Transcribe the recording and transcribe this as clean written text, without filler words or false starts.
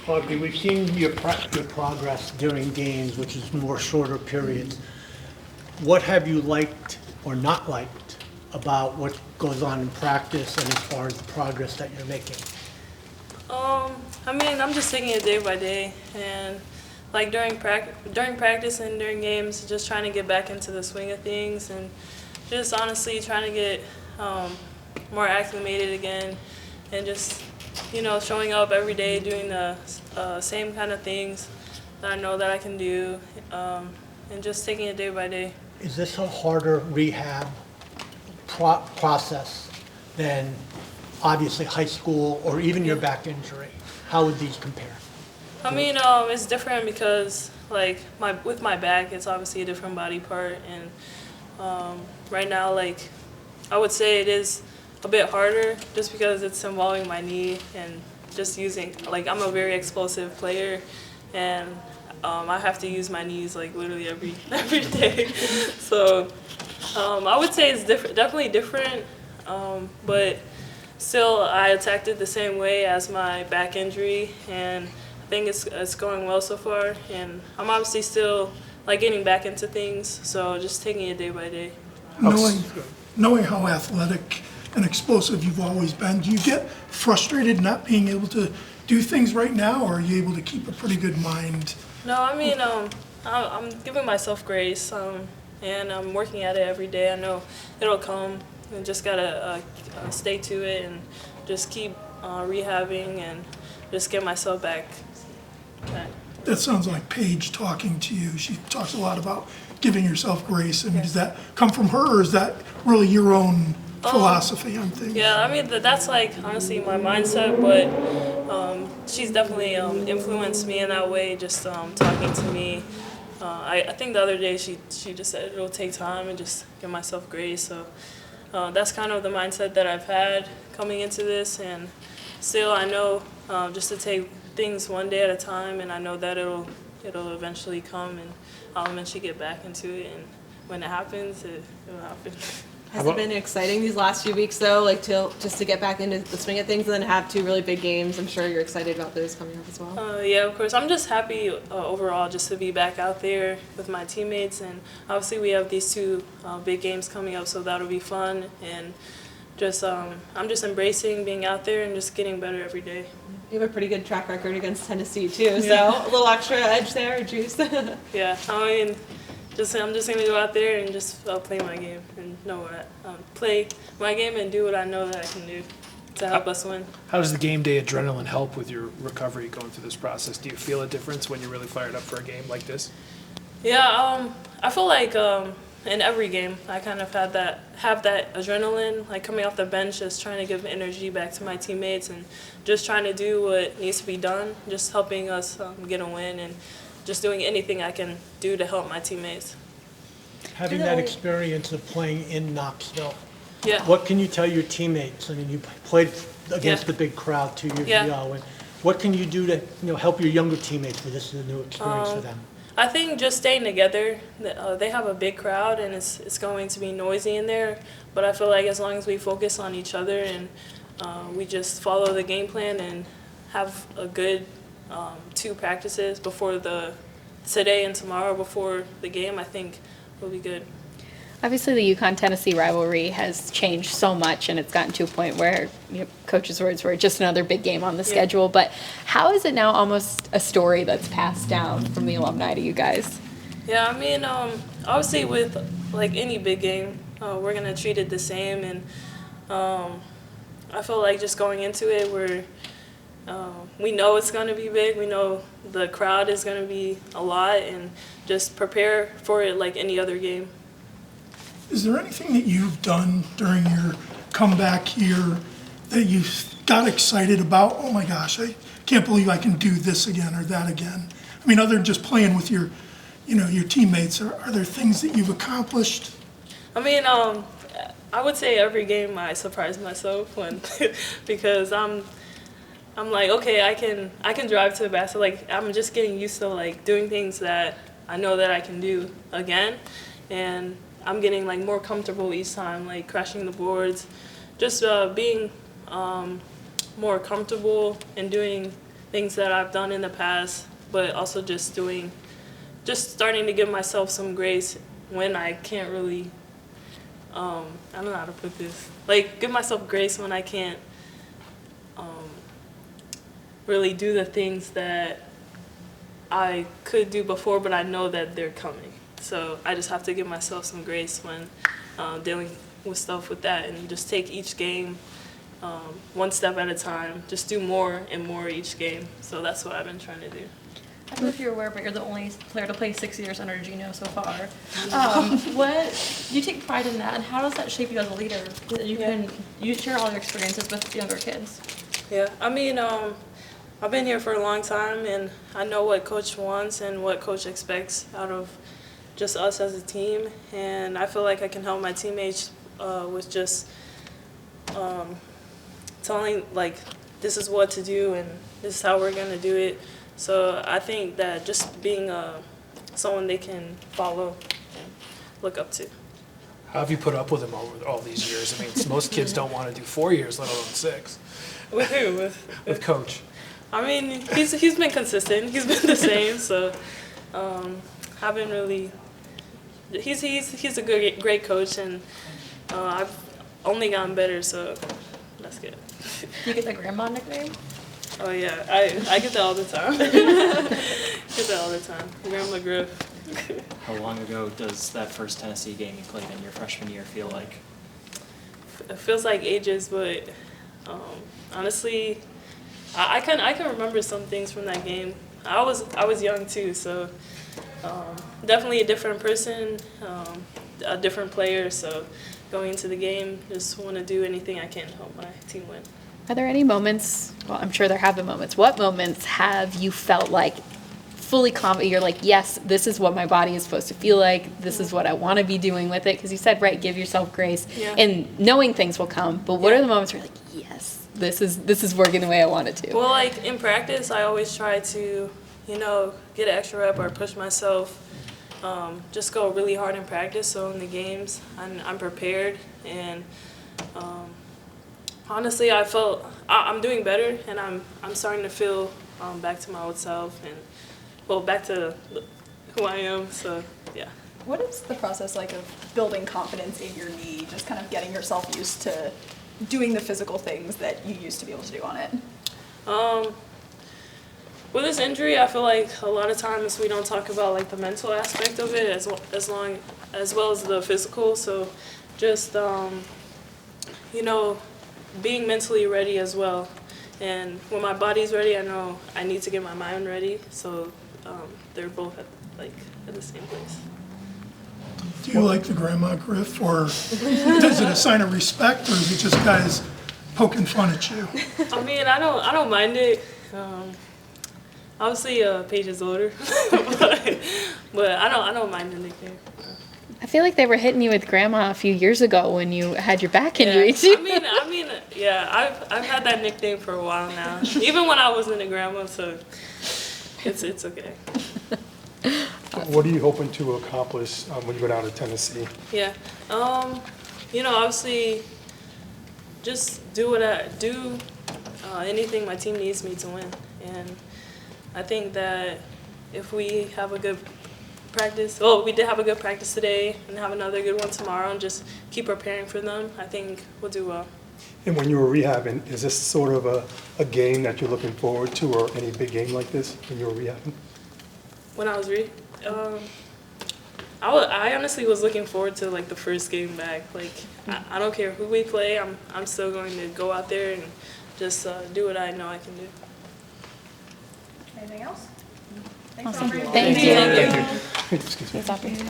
Aubrey, we've seen your progress during games, which is more shorter periods. What have you liked or not liked about what goes on in practice and as far as the progress that you're making? I mean, I'm just taking it day by day, and like during practice and during games, just trying to get back into the swing of things, and just honestly trying to get more acclimated again, and just showing up every day, doing the same kind of things that I know that I can do, and just taking it day by day. Is this a harder rehab process than obviously high school or even your back injury? How would these compare? I mean, it's different because like with my back, it's obviously a different body part, and right now, like I would say it is a bit harder just because it's involving my knee and just using, like I'm a very explosive player, and I have to use my knees like literally every day. So I would say it's definitely different, but still I attacked it the same way as my back injury, and I think it's going well so far, and I'm obviously still like getting back into things, so just taking it day by day. Knowing how athletic and explosive you've always been, do you get frustrated not being able to do things right now, or are you able to keep a pretty good mind? No, I mean, I'm giving myself grace, and I'm working at it every day. I know it'll come, and just gotta stay to it and just keep rehabbing and just get myself back. That sounds like Paige talking to you. She talks a lot about giving yourself grace. I mean, does that come from her, or is that really your own philosophy on things? Yeah, I mean, that's like honestly my mindset, but she's definitely influenced me in that way, just talking to me. I think the other day she just said it'll take time and just give myself grace. So that's kind of the mindset that I've had coming into this, and still I know just to take things one day at a time, and I know that it'll eventually come, and I'll eventually get back into it, and when it happens, it'll happen. Has it been exciting these last few weeks, though, like just to get back into the swing of things and then have two really big games? I'm sure you're excited about those coming up as well. Yeah, of course. I'm just happy overall just to be back out there with my teammates, and obviously we have these two big games coming up, so that'll be fun, and just I'm just embracing being out there and just getting better every day. You have a pretty good track record against Tennessee, too, so a little extra edge there, juice. Yeah, I mean, I'm just going to go out there and just play my game and know what play my game and do what I know that I can do to help us win. How does the game day adrenaline help with your recovery going through this process? Do you feel a difference when you're really fired up for a game like this? Yeah, I feel like in every game I kind of have that adrenaline, like coming off the bench, just trying to give energy back to my teammates and just trying to do what needs to be done, just helping us get a win, and just doing anything I can do to help my teammates. Having that experience of playing in Knoxville, Yeah. what can you tell your teammates? I mean, you played against the big crowd 2 years ago, and what can you do to help your younger teammates, for this is a new experience for them? I think just staying together. They have a big crowd, and it's going to be noisy in there, but I feel like as long as we focus on each other and we just follow the game plan and have a good 2 practices before today and tomorrow before the game, I think we'll be good. Obviously, the UConn-Tennessee rivalry has changed so much, and it's gotten to a point where coach's words were just another big game on the schedule. But how is it now almost a story that's passed down from the alumni to you guys? Yeah, I mean, obviously with like any big game, we're gonna treat it the same, and I feel like just going into it, we know it's gonna be big. We know the crowd is gonna be a lot, and just prepare for it like any other game. Is there anything that you've done during your comeback here that you got excited about? Oh my gosh, I can't believe I can do this again or that again. I mean, other than just playing with your teammates, are there things that you've accomplished? I mean, I would say every game I surprise myself when because I'm like, okay, I can drive to the basket. Like, I'm just getting used to like doing things that I know that I can do again, and I'm getting like more comfortable each time, like crashing the boards just being more comfortable and doing things that I've done in the past, but also just starting to give myself some grace when I can't really, I don't know how to put this, like give myself grace when I can't really do the things that I could do before, but I know that they're coming. So I just have to give myself some grace when dealing with stuff with that, and just take each game one step at a time. Just do more and more each game. So that's what I've been trying to do. I don't know if you're aware, but you're the only player to play 6 years under Gino so far. What you take pride in that, and how does that shape you as a leader? You share all your experiences with younger kids. Yeah, I mean, I've been here for a long time, and I know what Coach wants and what Coach expects out of just us as a team. And I feel like I can help my teammates with just telling, like, this is what to do and this is how we're going to do it. So I think that just being someone they can follow and look up to. How have you put up with him over all these years? I mean, most kids don't want to do 4 years, let alone 6. With who? With Coach. I mean, he's been consistent. He's been the same. So haven't really. He's a great coach, and I've only gotten better. So that's good. You get the grandma nickname? Oh yeah, I get that all the time. Get that all the time. Grandma Griff. How long ago does that first Tennessee game you played in your freshman year feel like? It feels like ages, but honestly, I can remember some things from that game. I was young too, so definitely a different person, a different player. So going into the game, just want to do anything I can to help my team win. Are there any moments, well, I'm sure there have been moments, what moments have you felt like fully confident, you're like, yes, this is what my body is supposed to feel like, this is what I want to be doing with it? Because you said, right, give yourself grace, Yeah. and knowing things will come, but what are the moments where you're like, yes, this is working the way I want it to? Well, like in practice, I always try to, get an extra rep or push myself. Just go really hard in practice. So in the games, I'm prepared, and honestly, I felt I'm doing better, and I'm starting to feel back to my old self, and back to who I am. So yeah. What is the process like of building confidence in your knee, just kind of getting yourself used to doing the physical things that you used to be able to do on it? With this injury, I feel like a lot of times we don't talk about like the mental aspect of it as well as the physical. So just being mentally ready as well. And when my body's ready, I know I need to get my mind ready. So they're both at the same place. Do you like the grandma Griff, or is it a sign of respect, or is it just guys poking fun at you? I mean, I don't mind it. Obviously, Paige is older, but I don't mind the nickname. I feel like they were hitting you with grandma a few years ago when you had your back injury Yeah. too. I mean, yeah. I've had that nickname for a while now, even when I wasn't a grandma. So it's okay. What are you hoping to accomplish when you go down to Tennessee? Yeah. Obviously, just do anything my team needs me to win, and I think that if we have a good practice, we did have a good practice today, and have another good one tomorrow, and just keep preparing for them, I think we'll do well. And when you were rehabbing, is this sort of a game that you're looking forward to, or any big game like this when you were rehabbing? When I was I honestly was looking forward to like the first game back. Like I don't care who we play, I'm still going to go out there and just do what I know I can do. Anything else? Awesome. Aubrey. Thank you. Excuse me. Thanks, Aubrey.